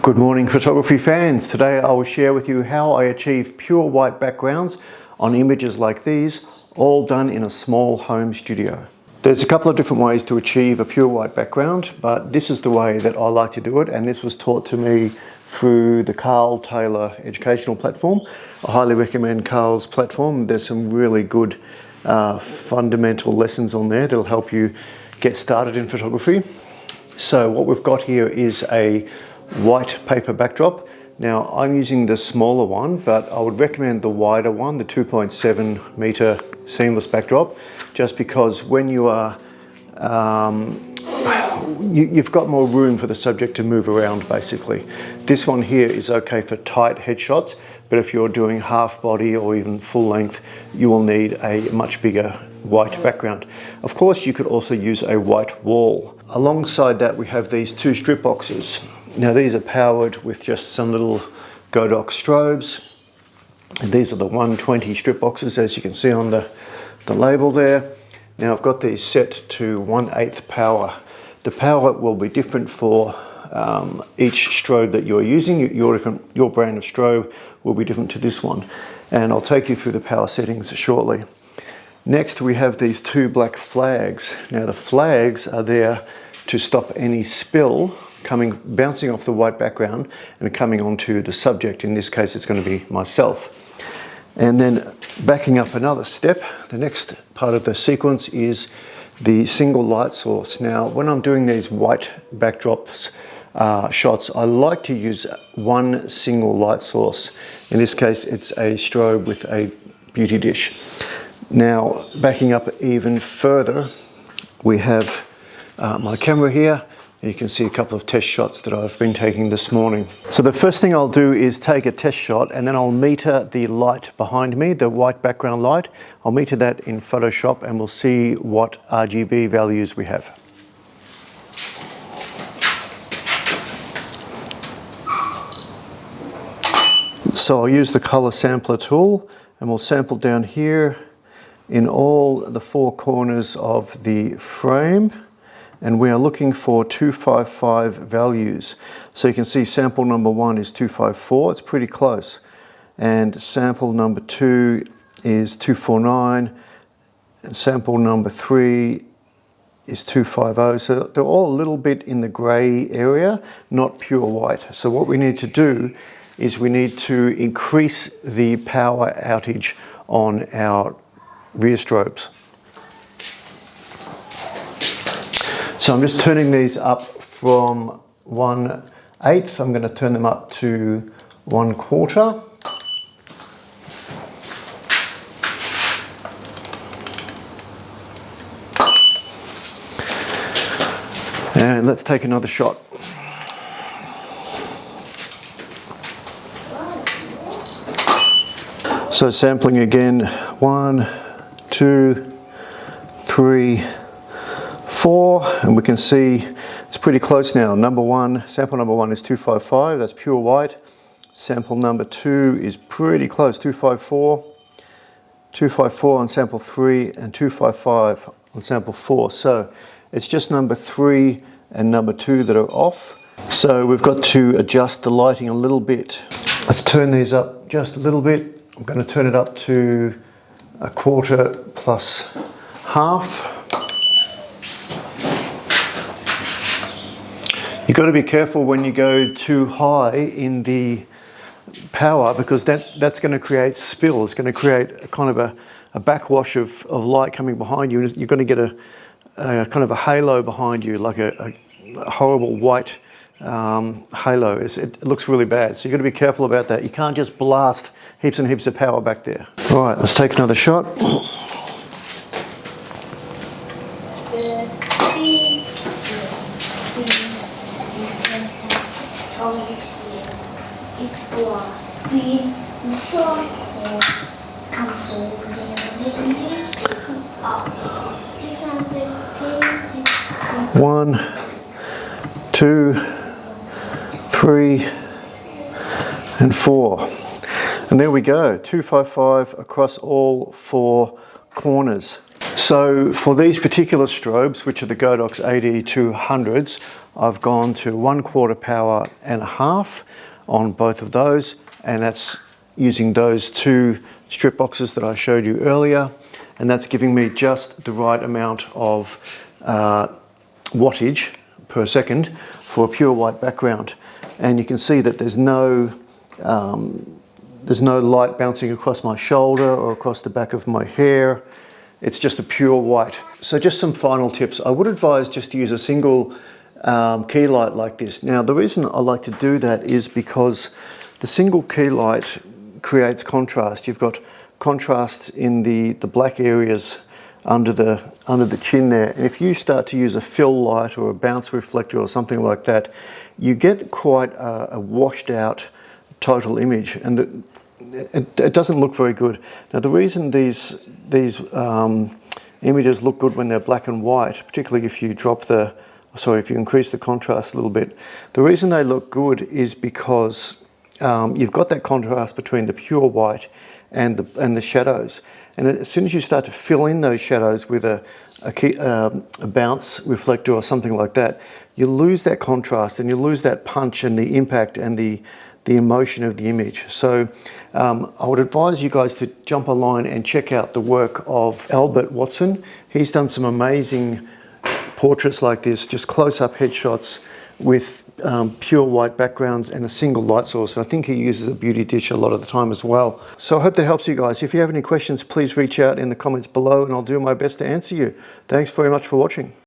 Good morning, photography fans. Today I will share with you how I achieve pure white backgrounds on images like these, all done in a small home studio. There's a couple of different ways to achieve a pure white background, but this is the way that I like to do it, and this was taught to me through the Carl Taylor educational platform. I highly recommend Carl's platform. There's some really good fundamental lessons on there that'll help you get started in photography. So what we've got here is a white paper backdrop. Now I'm using the smaller one, but I would recommend the wider one, the 2.7 meter seamless backdrop, just because when you are you've got more room for the subject to move around basically. This one here is okay for tight headshots, but if you're doing half body or even full length, you will need a much bigger white background. Of course, you could also use a white wall. Alongside that, we have these two strip boxes. Now these are powered with just some little Godox strobes. And these are the 120 strip boxes, as you can see on the label there. Now I've got these set to 1/8 power. The power will be different for each strobe that you're using. Your brand of strobe will be different to this one. And I'll take you through the power settings shortly. Next we have these two black flags. Now the flags are there to stop any spill bouncing off the white background and coming onto the subject. In this case, it's going to be myself. And then backing up another step, the next part of the sequence is the single light source. Now, when I'm doing these white backdrops shots, I like to use one single light source. In this case, it's a strobe with a beauty dish. Now, backing up even further, we have my camera here. You can see a couple of test shots that I've been taking this morning. So the first thing I'll do is take a test shot, and then I'll meter the light behind me, the white background light. I'll meter that in Photoshop and we'll see what RGB values we have. So I'll use the color sampler tool and we'll sample down here in all the four corners of the frame. And we are looking for 255 values. So you can see sample number 1 is 254, it's pretty close. And sample number 2 is 249, and sample number 3 is 250. So they're all a little bit in the gray area, not pure white. So what we need to do is we need to increase the power outage on our rear strobes. So I'm just turning these up from 1/8. I'm going to turn them up to 1/4. And let's take another shot. So sampling again, 1, 2, 3, 4, and we can see it's pretty close now. Sample number 1 is 255, that's pure white. Sample number 2 is pretty close, 254. 254 on sample 3 and 255 on sample 4. So it's just number 3 and number 2 that are off. So we've got to adjust the lighting a little bit. Let's turn these up just a little bit. I'm going to turn it up to 1/4 plus half. You've got to be careful when you go too high in the power, because that's going to create spill. It's going to create a kind of a backwash of light coming behind you. You're going to get a kind of a halo behind you, like a horrible white halo. It looks really bad. So you've got to be careful about that. You can't just blast heaps and heaps of power back there. All right, let's take another shot. One, 2, 3, and 4. And there we go, 255 across all 4 corners. So for these particular strobes, which are the Godox AD200s, I've gone to 1/4 power and a half on both of those, and that's using those two strip boxes that I showed you earlier, and that's giving me just the right amount of wattage per second for a pure white background. And you can see that there's no light bouncing across my shoulder or across the back of my hair. It's just a pure white. So just some final tips. I would advise just to use a single key light like this. Now the reason I like to do that is because the single key light creates contrast. You've got contrast in the black areas under the chin there. And if you start to use a fill light or a bounce reflector or something like that, you get quite a washed out total image, and it doesn't look very good. Now the reason these images look good when they're black and white, particularly if you if you increase the contrast a little bit, the reason they look good is because you've got that contrast between the pure white and the shadows. And as soon as you start to fill in those shadows with a bounce reflector or something like that, you lose that contrast and you lose that punch and the impact and the emotion of the image. So I would advise you guys to jump online and check out the work of Albert Watson. He's done some amazing portraits like this, just close-up headshots with pure white backgrounds and a single light source. I think he uses a beauty dish a lot of the time as well. So I hope that helps you guys. If you have any questions, please reach out in the comments below and I'll do my best to answer you. Thanks very much for watching.